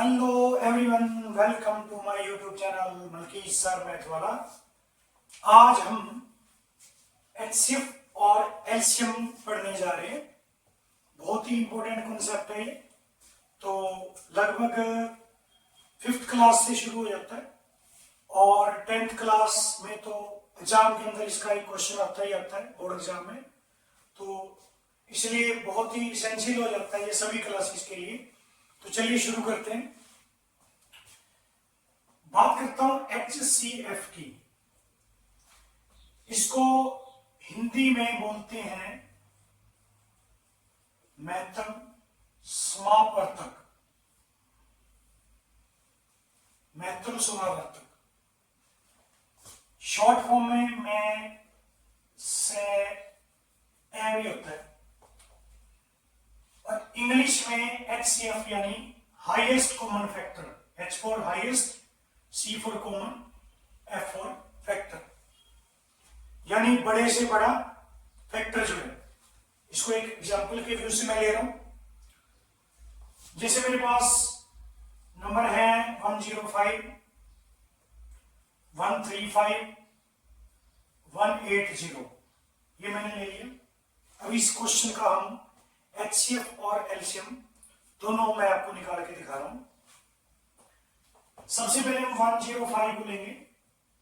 Hello everyone, welcome to my YouTube channel Malkish sir math वाला। आज हम एचसीएफ और एलसीएम पढ़ने जा रहे हैं। बहुत ही इंपॉर्टेंट कॉन्सेप्ट है ये। तो लगभग 5th क्लास से शुरू हो जाता है और 10th क्लास में तो एग्जाम के अंदर इसका एक क्वेश्चन आता ही आता है बोर्ड एग्जाम में। तो इसलिए बहुत ही इसेंशियल हो जाता है ये सभी क्लासेस के लिए। तो चलिए शुरू करते हैं। बात करता हूं HCF की। इसको हिंदी में बोलते हैं मैथम समावर्तक। मैथम समावर्तक शॉर्ट फॉर्म में मैं से भी होता है और इंग्लिश में HCF यानी highest common factor. H for highest, C for common, F for factor, यानी बड़े से बड़ा फैक्टर जो है। इसको एक एग्जांपल के व्यू से मैं ले रहा हूं। जैसे मेरे पास नंबर है 105, 135, 180, ये मैंने ले लिया। अब इस क्वेश्चन का हम HCF और एलसीएम दोनों मैं आपको निकाल के दिखा रहा हूं। सबसे पहले हम 105 को लेंगे,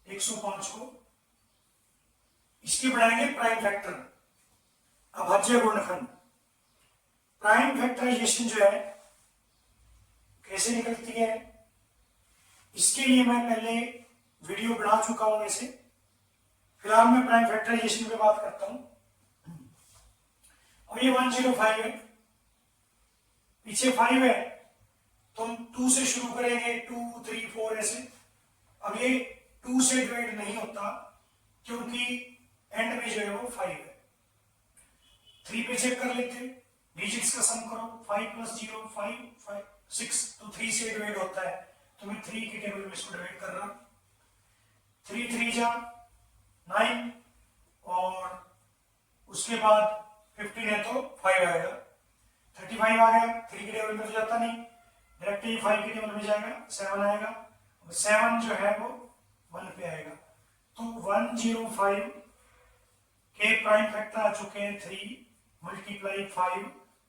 105 को, इसके बढ़ाएंगे प्राइम फैक्टर, अभाज्य गुणनखंड। प्राइम फैक्टराइजेशन जो है कैसे निकलती है, इसके लिए मैं पहले वीडियो बना चुका हूं। वैसे फिलहाल मैं प्राइम फैक्टराइजेशन पे बात करता हूं। अब ये 105 है, पीछे 5 है, तो हम 2 से शुरू करेंगे, 2, 3, 4 ऐसे। अब ये 2 से डिवाइड नहीं होता क्योंकि एंड में जो है वो 5 है। 3 पे चेक कर लेते हैं, डिजिट्स का सम करो, 5 + 0 5, 5 6, तो 3 से डिवाइड होता है, तो मैं 3 के टेबल में इसको डिवाइड कर रहा हूं। 3 3 जा 9 और उसके बाद 15 है तो 5 आएगा, 35 आ गया। 3 के टेबल में तो जाता नहीं, डायरेक्ट ही 5 के टेबल में जाएगा, 7 आएगा। 7 जो है वो 1 पे आएगा। तो 105 के प्राइम फैक्टर आ चुके हैं 3 × 5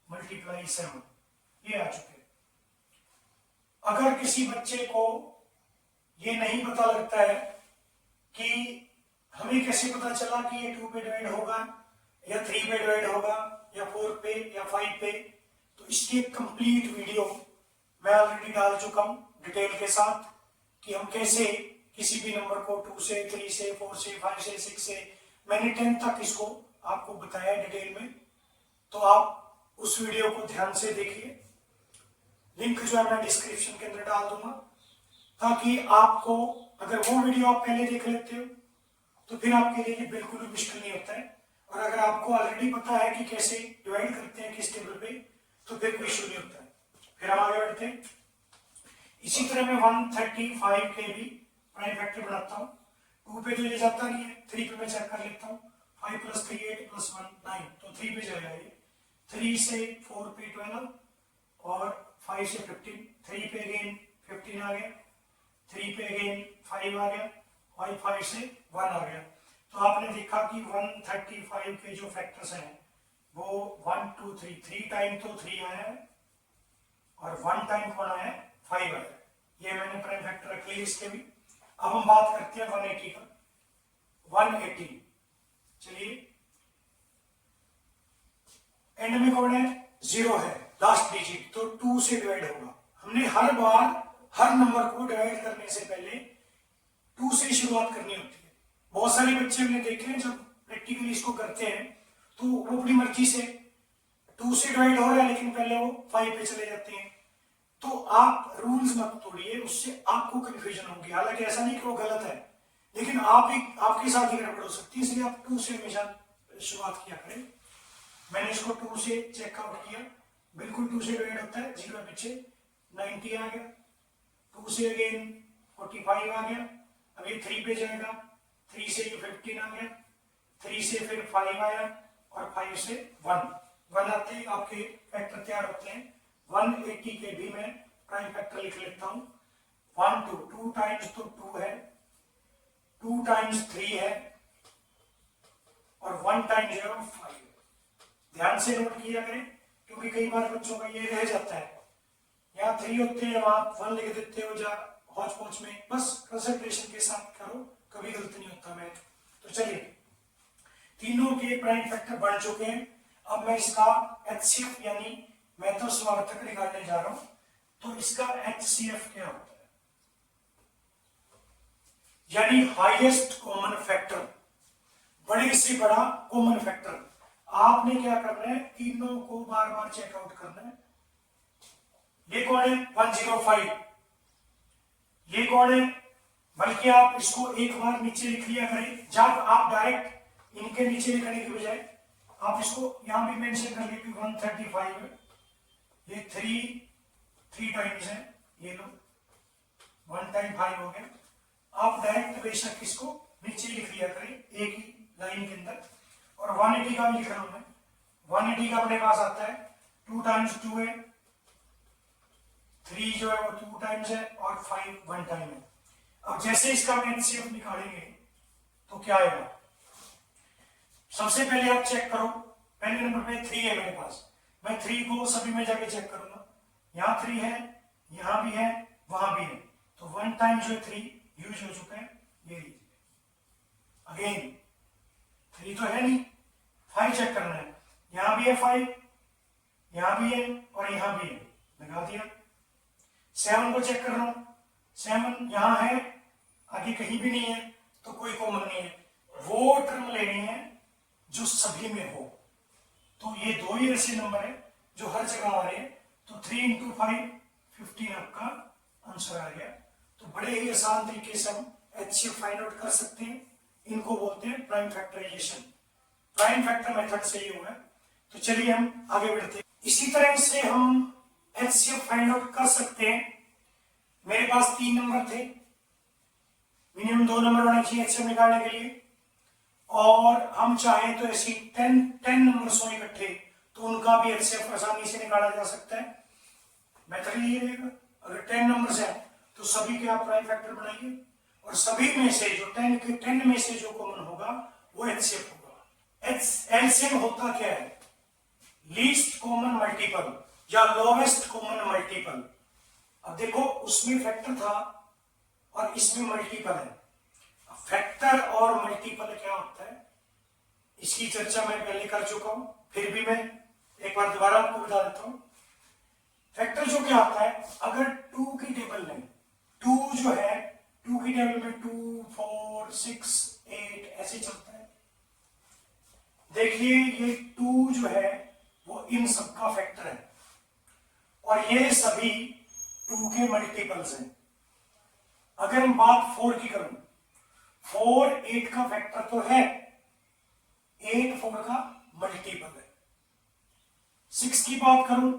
× 7, ये आ चुके हैं। अगर किसी बच्चे को ये नहीं पता लगता है कि हमें कैसे पता चला कि ये 2 पे डिवाइड होगा या 3 पे डिवाइड होगा या 4 पे या 5 पे, तो इसकी कंप्लीट वीडियो मैं ऑलरेडी डाल चुका हूं डिटेल के साथ कि हम कैसे किसी भी नंबर को 2 से, 3 से, 4 से, 5 से, 6 से, मैंने 10 तक इसको आपको बताया डिटेल में। तो आप उस वीडियो को ध्यान से देखिए। लिंक जो है मैं डिस्क्रिप्शन के अंदर डाल दूंगा, ताकि आपको, अगर वो वीडियो आप पहले देख लेते हो तो फिर आपके लिए बिल्कुल भी मुश्किल नहीं होता है। और अगर आपको ऑलरेडी पता है कि कैसे डिवाइड करते हैं किस टेबल पे, तो फिर कोई इशू नहीं होता है। फिर हम आगे बढ़ते हैं। इसी तरह मैं 135 के भी प्राइम फैक्टर बनाता हूँ। 2 पे तो ये जाता नहीं है, 3 पे मैं चेक कर लेता हूँ। 5 + 3 8 + 1 9, तो 3 पे जाएगा ये। 3 से 4 पे 12 और 5 से 15, 3 पे अगेन 15 आ गया, 3 पे अगेन 5 आ गया, 5 से 1 आ गया। तो आपने देखा कि 135 के जो फैक्टर्स हैं वो 1 2 3 टाइम तो 3 आया है और 1 टाइम कौन आया है, 5 आया है। ये मैंने प्राइम फैक्टर रख लिया इसके भी। अब हम बात करते हैं 180 का। 180, चलिए, एंड में कौन है, 0 है, लास्ट डिजिट, तो 2 से डिवाइड होगा। हमने हर बार हर नंबर को डिवाइड करने से पहले 2 से शुरुआत करनी होती है। बहुत सारे बच्चे हमने देखे हैं जब प्रैक्टिकली इसको करते हैं तो वो अपनी मर्जी से 2 से डिवाइड हो रहा है लेकिन पहले वो 5 पे चले जाते हैं। तो आप रूल्स मत तोड़िए, उससे आपको कंफ्यूजन होगी। हालांकि ऐसा नहीं कि वो गलत है, लेकिन आपके साथ ही गड़बड़ हो सकती है, इसलिए आप 2 से हमेशा शुरुआत किया करें। मैंने इसको 2 से चेकआउट किया, बिल्कुल 2 से डिवाइड होता है, 0 पीछे 90 आ गया, 2 से अगेन 45 आ गया। अब ये 3 पे जाएगा, 3 से ये 15 आ गया, 3 से फिर 5 आया और 5 से 1 आते ही आपके फैक्टर तैयार होते हैं। 180 के भी मैं प्राइम फैक्टर लिख लेता हूं। 1 2 2 टाइम्स तो 2 है, 2 टाइम्स 3 है, और 1 टाइम्स जो है वो 5 है। ध्यान से नोट किया करें, क्योंकि कई बार बच्चों का ये रह जाता है, यहाँ 3 होते हैं वहां 1 लिख देते हो जा हौच पौच में। बस कंसंट्रेशन के साथ करो, कभी गलत नहीं होता मैथ। तो चलिए, तीनों के प्राइम फैक्टर बढ़ चुके हैं। अब मैं इसका एचसीएफ यानी मैथो समावर्तक निकालने जा रहा हूं। तो इसका एचसीएफ क्या होता है, यानी हाईएस्ट कॉमन फैक्टर, बड़े से बड़ा कॉमन फैक्टर। आपने क्या करना है, तीनों को बार बार चेकआउट करना है। ये कौन है 105, ये कौन है, बल्कि आप इसको एक बार नीचे लिख लिया करें। जब आप डायरेक्ट इनके नीचे लिखने की बजाय आप इसको यहां भी मेंशन कर लीजिए 135 है, ये 3 टाइम्स है, ये लो 1 टाइम 5 हो गया। आप डायरेक्ट बेशक इसको नीचे लिख लिया करें एक ही लाइन के अंदर। और 180 का भी लिख रहा हूं मैं, 180 का अपने पास आता है 2 टाइम्स 2 है, 3 जो है वो 2 टाइम्स है, और 5 1 टाइम है। अब जैसे इसका हम एचसीएफ निकालेंगे तो क्या आएगा, सबसे पहले आप चेक करो, पहले नंबर पे 3 है मेरे पास, मैं 3 को सभी में जाके चेक करूंगा। यहां 3 है, यहां भी है, वहां भी है, तो 1 टाइम जो है 3 यूज हो चुका है, ये लीजिए। अगेन 3 तो है नहीं, 5 चेक करना है, यहां भी है 5, यहां भी है, और यहां भी है, लगा दिया। 7 को चेक कर रहा हूं, 7 यहां है, आगे कहीं भी नहीं है, तो कोई कॉमन नहीं है। वो टर्म लेनी है जो सभी में हो। तो ये 2 ही ऐसे नंबर है जो हर जगह आ रहे हैं। तो 3 × 5 15 आपका आंसर आ गया। तो बड़े ही आसान तरीके से हम एचसीएफ फाइंड आउट कर सकते हैं। इनको बोलते हैं prime factorisation, prime factor method से ही हुआ है। तो चलिए हम आगे बढ़ते हैं। इसी तरह से हम एचसीएफ फाइंड आउट कर सकते हैं। मेरे पास 3 नंबर थे, मिनिमम 2 नंबर होने चाहिए एचसीएफ निकालने के लिए, और हम चाहें तो ऐसी 10 नंबर्स हो इकट्ठे, तो उनका भी एचसीएफ आसानी से निकाला जा सकता है। मेथड यही रहेगा, अगर 10 नंबर्स है तो सभी के आप प्राइम फैक्टर बनाइए, और सभी में से जो 10 में से जो कॉमन होगा वो एचसीएफ होगा। एलसीएम होता क्या है, लीस्ट कॉमन मल्टीपल या लोवेस्ट कॉमन मल्टीपल। अब देखो, उसमें फैक्टर था और इसमें मल्टीपल है। फैक्टर और मल्टीपल क्या होता है, इसकी चर्चा मैं पहले कर चुका हूं, फिर भी मैं एक बार दोबारा आपको बता देता हूं। फैक्टर जो क्या होता है, अगर 2 की टेबल में 2 जो है, 2 की टेबल में 2 4 6 8 ऐसे चलता है। देखिए ये 2 जो है वो इन सबका फैक्टर है, और ये सभी 2 के मल्टीपल्स हैं। अगर हम बात 4 की करूं, 4 8 का फैक्टर तो है, 8 4 का मल्टीपल है। 6 की बात करूं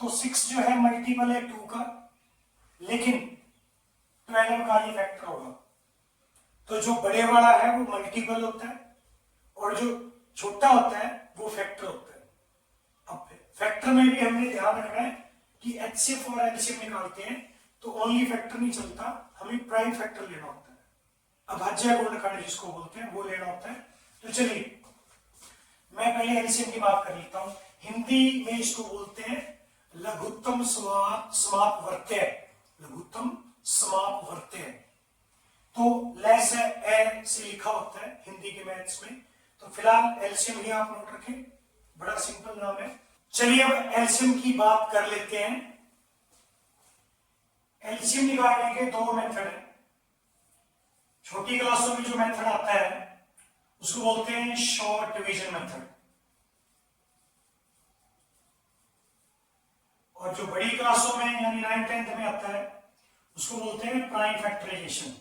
तो 6 जो है मल्टीपल है 2 का, लेकिन 12 का ये फैक्टर होगा। तो जो बड़े वाला है वो मल्टीपल होता है, और जो छोटा होता है वो फैक्टर होता है। अब फैक्टर में भी हमने ध्यान रखना है कि एचसीएफ और एलसीएम निकालते हैं तो ओनली फैक्टर नहीं चलता, हमें प्राइम फैक्टर लेना होता है, अभाज्य गुणनखंड जिसको बोलते हैं वो लेना होता है। तो चलिए मैं पहले एलसीएम की बात कर लेता हूं। हिंदी में इसको बोलते हैं लघुत्तम समापवर्त्य, लघुत्तम समापवर्त्य। तो लेस है ए से लिखा होता है हिंदी के मैथ्स में। तो फिलहाल एलसीएम ही आप नोट रखें, बड़ा सिंपल नाम है। चलिए अब एलसीएम की बात कर लेते हैं। एलसीएम निकालने के 2 मेथड है। छोटी क्लासों में जो मेथड आता है उसको बोलते हैं शॉर्ट डिवीजन मेथड, और जो बड़ी क्लासों में यानी 9th 10th में आता है उसको बोलते हैं प्राइम फैक्टराइजेशन।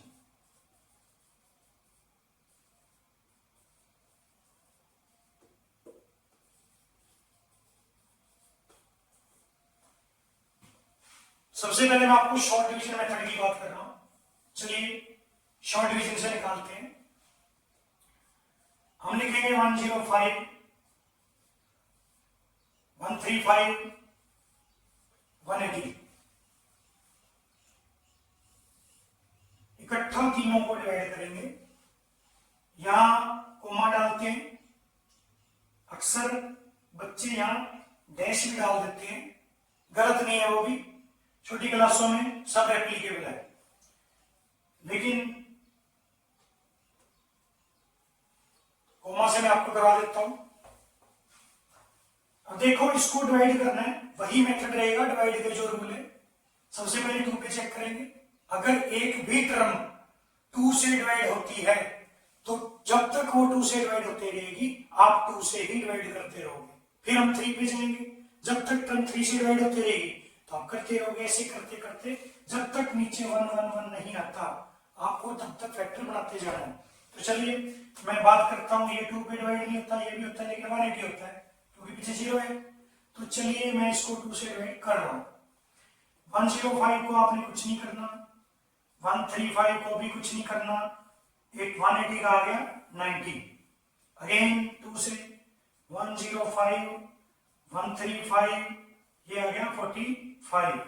सबसे पहले मैं आपको शॉर्ट डिवीजन मेथड की बात कर रहा हूं। चलिए शॉर्ट डिवीजन से निकालते हैं। हम लिखेंगे 105 135 180। तीनों को डिवाइड करेंगे, यहां कोमा डालते हैं, अक्सर बच्चे यहां डैश भी डाल देते हैं, गलत नहीं है वो भी, छोटी क्लासों में सब एप्लीकेबल है, लेकिन कोमा से मैं आपको करा देता हूं। अब देखो इसको डिवाइड करना है, वही मेथड रहेगा डिवाइड का जो रूल है। सबसे पहले 2 पे चेक करेंगे, अगर एक भी टर्म 2 से डिवाइड होती है तो जब तक वो 2 से डिवाइड होती रहेगी आप 2 से ही डिवाइड करते रहोगे। फिर हम 3 पे जाएंगे, जब तक टर्म 3 से डिवाइड होती रहेगी तो आप करते रहोगे, ऐसे करते करते जब तक नीचे 1 1 1 नहीं आता आपको तब तक फैक्टर बनाते जाना है। तो चलिए मैं बात करता हूं, ये 2 पे डिवाइड नहीं होता, ये भी होता है लेकिन 180 होता है क्योंकि पीछे 0 है। तो चलिए मैं इसको 2 से डिवाइड कर रहा हूं। 105 को आपने कुछ नहीं करना, 135 को भी कुछ नहीं करना, एक 180 का आ गया 90, अगेन 2 से 105 135 ये आ गया 45।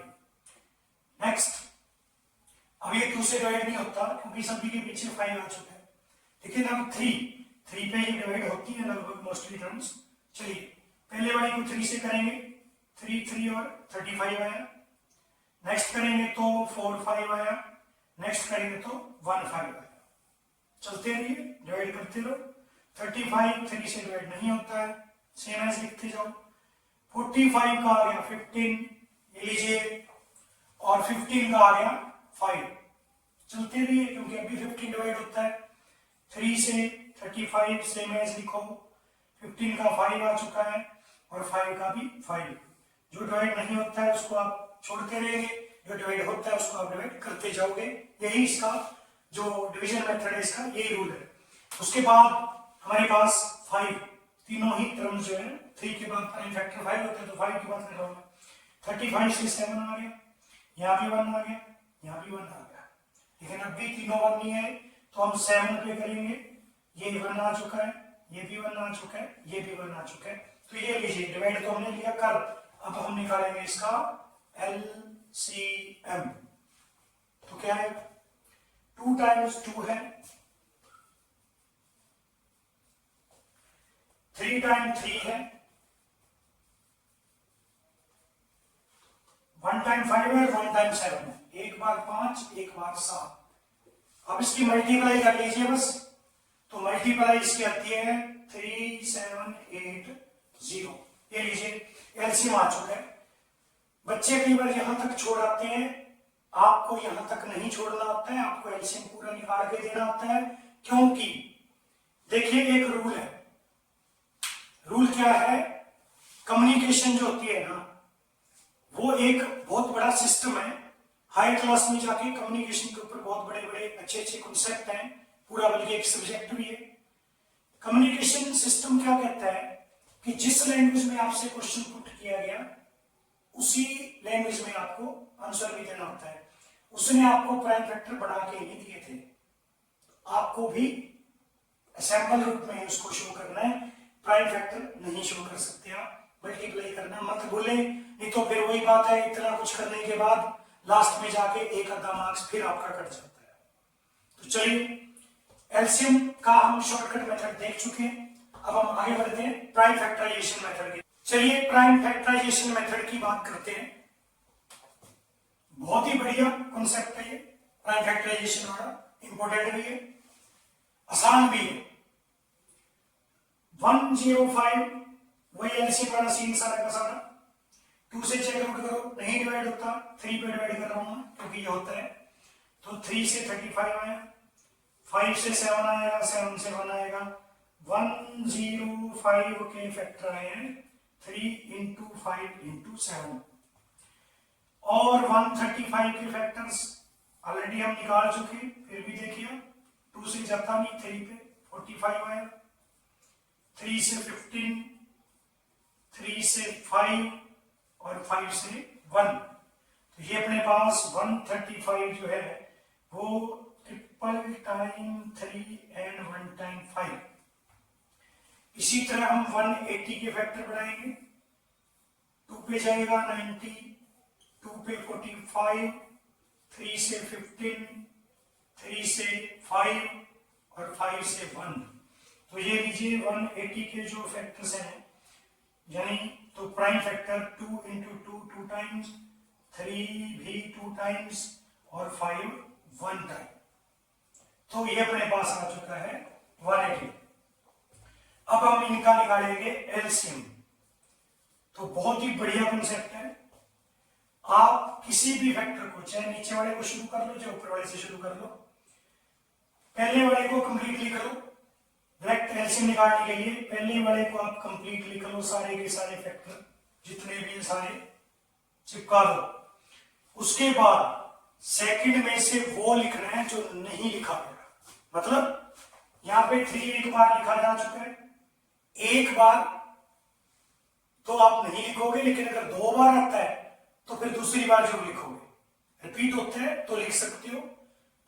नेक्स्ट, अब ये 2 से डिवाइड नहीं होता क्योंकि सभी के पीछे 5 आ चुका है, लेकिन अब 3 पे ये डिवाइड होती है लगभग मोस्टली टर्म्स। चलिए पहले वाली को 3 से करेंगे, 3 और 35 आया, नेक्स्ट करेंगे तो 4 5 आया, नेक्स्ट करेंगे तो 1 5 आया। चलते रहिए, डिवाइड करते रहो। 35 3 से डिवाइड नहीं होता है, सेम एज लिखते जाओ। 45 का आ गया 15, ये लीजिए, और 15 का आ गया 5। चलते रहिए क्योंकि अभी 15 डिवाइड होता है। 3 से 35 सेम एज लिखो, 15 का 5 आ चुका है और 5 का भी 5। जो डिवाइड नहीं होता है उसको आप छोड़ते रहेंगे, जो डिवाइड होता है उसको आप डिवाइड करते जाओगे। यही इसका जो डिवीजन मेथड है इसका यही रूल है। उसके बाद हमारे पास 5, तीनों ही टर्म्स जो है 3 के बाद प्राइम फैक्टर 5 होता है तो 5 की बात कर रहा हूं मैं। 35 से 7 आ गया, यहाँ भी 1 आ गया, यहाँ भी 1 आ गया, लेकिन अब भी तीनों 1 नहीं है तो हम 7 पे करेंगे। ये 1 आ चुका है, ये भी 1 आ चुका है, ये भी 1 आ चुका है। तो ये लीजिए डिवाइड तो हमने लिया कर, अब हम निकालेंगे इसका LCM। तो क्या है, 2 टाइम्स 2 है, 3 टाइम्स 3 है, 1 टाइम 5 है, 1 टाइम 7 है, एक बार 5 एक बार 7। अब इसकी मल्टीप्लाई कर लीजिए बस, तो मल्टीप्लाई इसकी आती है 3780। ये लीजिए एलसीएम आ चुका है। बच्चे कई बार यहां तक छोड़ आते हैं, आपको यहां तक नहीं छोड़ना होता है, आपको एलसीएम पूरा निकाल के देना होता है, क्योंकि देखिए एक रूल है। रूल क्या है, कम्युनिकेशन जो होती है ना वो एक बहुत बड़ा सिस्टम है। हाई क्लास में जाके कम्युनिकेशन के ऊपर बहुत बड़े बड़े अच्छे अच्छे कॉन्सेप्ट हैं, पूरा बल्कि एक सब्जेक्ट भी है। कम्युनिकेशन सिस्टम क्या कहता है कि जिस लैंग्वेज में आपसे क्वेश्चन पुट किया गया उसी लैंग्वेज में आपको आंसर भी देना होता है। उसने आपको प्राइम फैक्टर बढ़ा के नहीं दिए थे, आपको भी असेंबल रूप में उसको शो करना है। प्राइम फैक्टर नहीं शो कर सकते आप, मल्टीप्लाई करना मत भूले, नहीं तो फिर वही बात है, इतना कुछ करने के बाद लास्ट में जाके एक आधा मार्क्स फिर आपका कट जाता है। तो चलिए एलसीएम का हम शॉर्टकट मेथड देख चुके हैं, अब हम आगे बढ़ते हैं प्राइम फैक्टराइजेशन मेथड की। चलिए प्राइम फैक्टराइजेशन मेथड की बात करते हैं। बहुत ही बढ़िया कॉन्सेप्ट है ये प्राइम फैक्टराइजेशन वाला, इंपॉर्टेंट भी है, आसान भी है। 105 वही एलसीएम वाला सीन सारा का सारा। 2 से चेक आउट करो, नहीं डिवाइड होता, 3 पे डिवाइड कर रहा हूं क्योंकि ये होता है। तो 3 से 35 आया, 5 से 7 आएगा, 7 से 1 आएगा। 105 के फैक्टर आए हैं 3 इंटू 5 इंटू 7, और 135 के फैक्टर्स ऑलरेडी हम निकाल चुके, फिर भी देखिए 2 से जाता नहीं, 3 पे 45 आया, 3 से 15, 3 से 5 और 5 से 1। तो ये अपने पास 135 जो है वो ट्रिपल टाइम 3 एंड 1 टाइम 5। इसी तरह हम 180 के फैक्टर बनाएंगे। 2 पे जाएगा 90, 2 पे 45, 3 से 15, 3 से 5 और 5 से 1। तो ये लीजिए 180 के जो फैक्टर्स हैं, यानी तो प्राइम फैक्टर 2 इंटू 2 2 टाइम्स, 3 भी 2 टाइम्स और 5 1 टाइम। तो ये अपने पास आ चुका है 180। अब हम इनका निकालेंगे एलसीएम। तो बहुत ही बढ़िया कॉन्सेप्ट है। आप किसी भी फैक्टर को, चाहे नीचे वाले को शुरू कर लो, चाहे ऊपर वाले से शुरू कर लो, पहले वाले को कंप्लीटली करो। डायरेक्ट एलसीएम निकालने के लिए पहले वाले को आप कंप्लीटली करो, सारे के सारे फैक्टर जितने भी सारे चिपका दो। उसके बाद सेकंड में से वो लिखना है जो नहीं लिखा गया। मतलब यहां पे 3 एक बार लिखा जा चुका है, एक बार तो आप नहीं लिखोगे, लेकिन अगर 2 बार आता है तो फिर दूसरी बार जरूर लिखोगे। रिपीट होता है तो लिख सकते हो,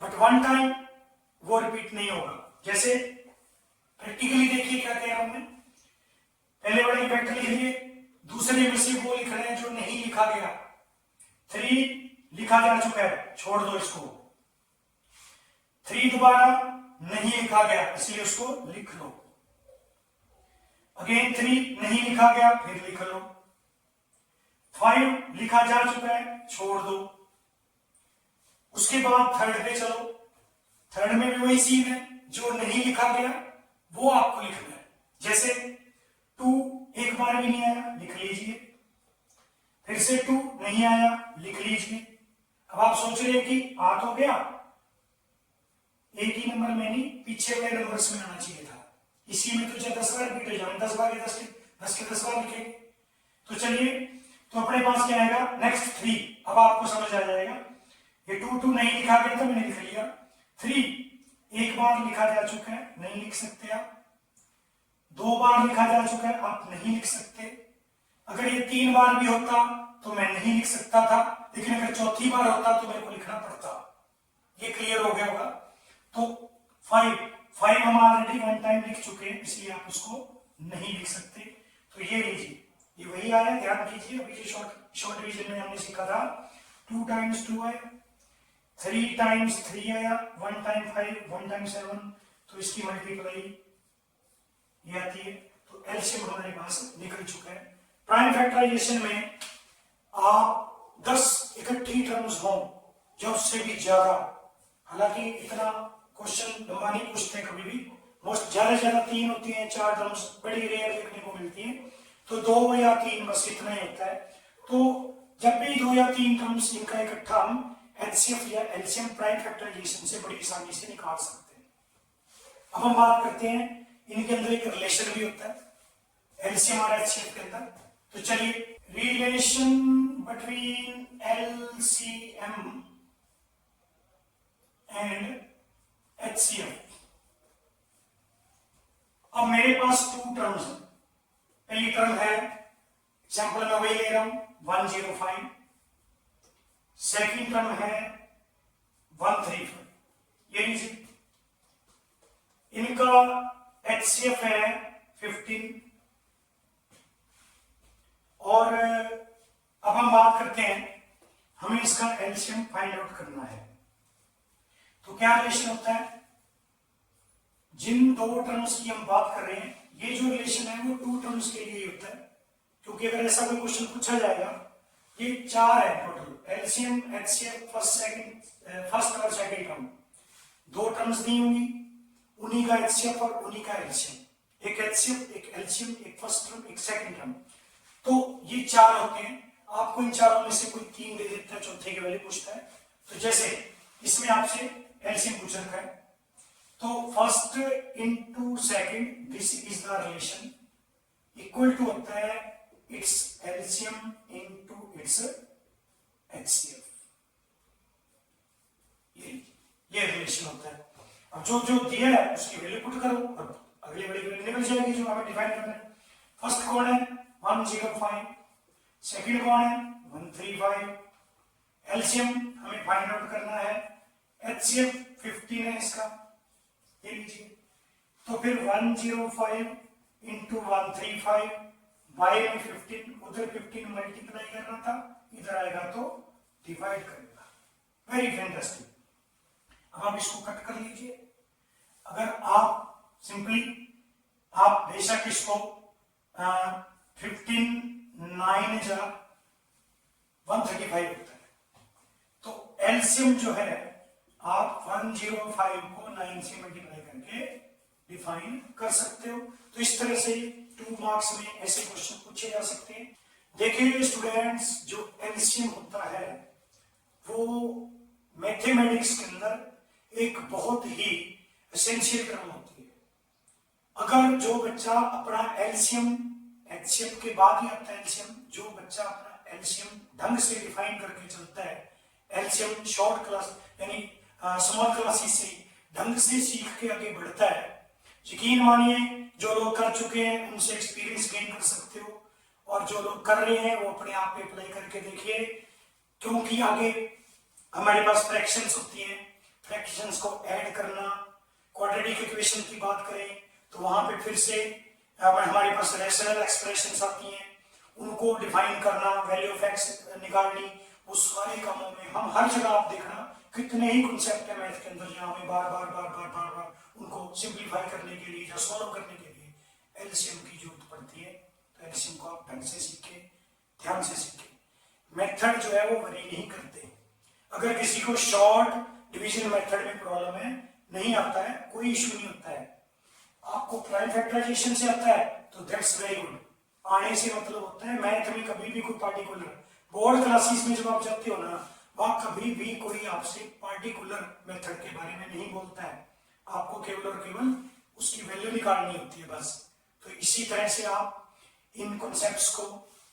बट 1 टाइम वो रिपीट नहीं होगा। जैसे प्रैक्टिकली देखिए क्या कह रहा हूं मैं। पहले वाले फैक्टर लिख लिए, दूसरे में से वो लिखना है जो नहीं लिखा गया। 3 लिखा जा चुका है, छोड़ दो इसको। 3 दोबारा नहीं लिखा गया, इसलिए उसको लिख लो। अगेन 3 नहीं लिखा गया, फिर लिख लो। 5 लिखा जा चुका है, छोड़ दो। उसके बाद थर्ड पे चलो। थर्ड में भी वही सीन है, जो नहीं लिखा गया वो आपको लिखना है। जैसे 2 एक बार भी नहीं आया, लिख लीजिए। फिर से 2 नहीं आया, लिख लीजिए। अब आप सोच रहे हैं कि आ तो गया, एक ही नंबर में नहीं, पीछे वाले नंबर्स में आना चाहिए था। इसी में तो 10 बार रिपीट हो जाए, 10 बार के 10 बार लिखेंगे। तो चलिए, तो अपने पास क्या आएगा, नेक्स्ट 3। अब आपको समझ आ जाएगा। ये 2 नहीं लिखा गया था, मैंने लिख लिया। 3 एक बार लिखा जा चुका है, नहीं लिख सकते आप। 2 बार लिखा जा चुका है, आप नहीं लिख सकते। अगर ये 3 बार भी होता तो मैं नहीं लिख सकता था, लेकिन अगर चौथी बार होता तो मेरे को लिखना पड़ता। ये क्लियर हो गया होगा। तो 5 हम ऑलरेडी 1 टाइम लिख चुके हैं, इसलिए आप उसको नहीं लिख सकते। तो ये लीजिए, ये वही आया, ध्यान कीजिए। अभी जो शॉर्ट डिवीजन में हमने सीखा था, 2 टाइम्स 2 आया, 3 टाइम्स 3 आया, 1 टाइम 5, 1 टाइम 7। तो इसकी मल्टीप्लाई ये आती है। तो एलसीएम हमारे पास निकल चुका है। प्राइम फैक्टराइजेशन में आप 10 इकट्ठी टर्म्स हो या उससे भी ज्यादा, हालांकि इतना क्वेश्चन लंबा नहीं पूछते कभी भी, मोस्ट ज्यादा से ज्यादा 3 होती हैं, 4 टर्म्स बड़ी रेयर देखने को मिलती हैं। तो 2 या 3 बस इतना ही होता है। तो जब भी 2 या 3 टर्म्स इनका इकट्ठा हम एचसीएफ या एलसीएम प्राइम फैक्टराइजेशन से बड़ी आसानी से निकाल सकते हैं। अब हम बात करते हैं, इनके अंदर एक रिलेशन भी होता है एलसीएम और एचसीएफ के अंदर। तो चलिए, relation between LCM and HCF. अब मेरे पास 2 टर्म्स हैं। पहली टर्म है, एग्जाम्पल में वही ले रहा हूं, 105। सेकेंड टर्म है 135। ये लीजिए, इनका एचसीएफ है 15। और अब हम बात करते हैं, हमें इसका एलसीएम फाइंड आउट करना है। तो क्या रिलेशन होता है, जिन 2 टर्म्स की हम बात कर रहे हैं, ये जो रिलेशन है वो 2 टर्म्स के लिए ही होता है। क्योंकि अगर ऐसा कोई क्वेश्चन पूछा जाएगा, ये 4 है टोटल, एलसीएम एचसीएफ फर्स्ट और सेकंड टर्म, 2 टर्म्स दी होंगी, उन्हीं का एचसीएफ और उन्हीं का एलसीएम। एक एचसीएफ, एक एलसीएम, एक फर्स्ट टर्म, एक सेकंड टर्म। तो ये 4 होते हैं। आपको इन चारों में से कोई 3 दे देता है, चौथे की वैल्यू पूछता है। तो जैसे इसमें आपसे एलसीएम पूछ रखा है, तो first into second, this is the relation, equal to होता है its LCM into its HCF. ये रिलेशन होता है। अब जो जो दिया है उसकी वैल्यू पुट करो, अब अगली वाली वैल्यू निकल जाएगी जो हमें डिफाइन करना है। फर्स्ट कौन है, 105। सेकंड कौन है, 135। एलसीएम हमें फाइंड आउट करना है, एचसीएफ 15 है इसका, ये लीजिए। तो फिर 105 इंटू 135 बाय में 15, उधर 15 मल्टीप्लाई करना था, इधर आएगा तो डिवाइड करेगा। Very fantastic. अब आप इसको कट कर लीजिए। अगर आप सिंपली आप बेशक इसको 15 9 जा 135 होता है, तो एलसीएम जो है आप 105 को 9 से मल्टीप्लाई करके डिफाइन कर सकते हो। तो इस तरह से 2 मार्क्स में ऐसे क्वेश्चन पूछे जा सकते हैं। देखिए स्टूडेंट्स, जो एलसीएम होता है वो मैथमेटिक्स के अंदर एक बहुत ही एसेंशियल टर्म होती है। अगर जो बच्चा अपना एलसीएम, एचसीएफ के बाद ही आता है एलसीएम, जो बच्चा अपना एलसीएम ढंग से डिफाइन करके चलता है, एलसीएम शॉर्ट क्लास यानी स्मॉल क्लासेस से ढंग से सीख के आगे बढ़ता है, यकीन मानिए जो लोग कर चुके हैं उनसे एक्सपीरियंस गेन कर सकते हो, और जो लोग कर रहे हैं वो अपने आप पे अप्लाई करके देखिए। क्योंकि आगे हमारे पास फ्रैक्शंस होती हैं, फ्रैक्शंस को ऐड करना, क्वाड्रेटिक इक्वेशन की बात करें तो वहां पे फिर से हमारे पास रैशनल एक्सप्रेशंस आती हैं, उनको डिफाइन करना, वैल्यू ऑफ एक्स निकालनी, उस सारे कामों में हम हर जगह आप देखना कितने ही कॉन्सेप्ट है मैथ के अंदर जहां हमें बार बार उनको सिंप्लीफाई करने के लिए या सॉल्व करने के लिए एलसीएम की जरूरत पड़ती है। तो एलसीएम को आप ढंग से सीखे, ध्यान से सीखे। मेथड जो है वो वरी नहीं करते। अगर किसी को शॉर्ट डिवीजन मेथड में प्रॉब्लम है, नहीं आता है, कोई इशू नहीं होता है, आपको प्राइम फैक्टराइजेशन से आता है तो दैट्स वेरी गुड। आने से मतलब होता है मैथ में कभी भी कोई पार्टिकुलर बोर्ड क्लासेस में जब आप जाते हो ना, वहां कभी भी कोई आपसे पार्टिकुलर मेथड के बारे में नहीं बोलता है, आपको केवल और केवल उसकी वैल्यू निकालनी होती है बस। तो इसी तरह से आप इन कॉन्सेप्ट्स को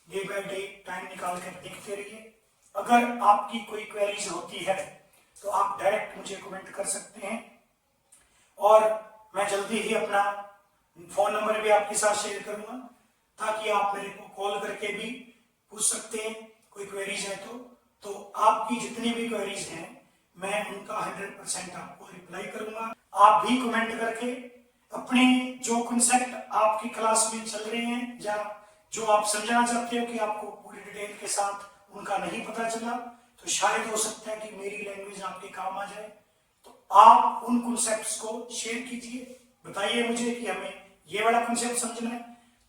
डे बाय डे टाइम निकाल कर देखते रहिए। अगर आपकी कोई क्वेरीज होती है तो आप डायरेक्ट मुझे कमेंट कर सकते हैं, और मैं जल्दी ही अपना फोन नंबर भी आपके साथ शेयर करूंगा ताकि आप मेरे को कॉल करके भी पूछ सकते हैं कोई क्वेरीज है तो आपकी जितनी भी क्वेरीज हैं मैं उनका 100% आपको रिप्लाई करूंगा। आप भी कमेंट करके अपने जो कॉन्सेप्ट आपकी क्लास में चल रहे हैं या जो आप समझना चाहते हो कि आपको पूरी डिटेल के साथ उनका नहीं पता चला, तो शायद हो सकता है कि मेरी लैंग्वेज आपके काम आ जाए, तो आप उन कॉन्सेप्ट्स को शेयर कीजिए, बताइए मुझे कि हमें ये वाला कॉन्सेप्ट समझना है,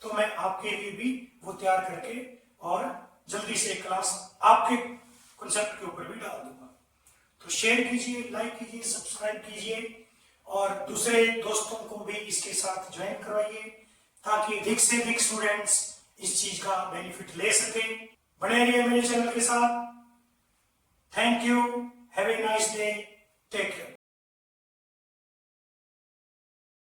तो मैं आपके लिए भी वो तैयार करके और जल्दी से क्लास आपके कॉन्सेप्ट के ऊपर भी डाल दूंगा। तो शेयर कीजिए, लाइक कीजिए, सब्सक्राइब कीजिए और दूसरे दोस्तों को भी इसके साथ ज्वाइन करवाइए ताकि अधिक से अधिक स्टूडेंट्स इस चीज का बेनिफिट ले सके। बने रहिए मेरे चैनल के साथ। Thank you, have a nice day.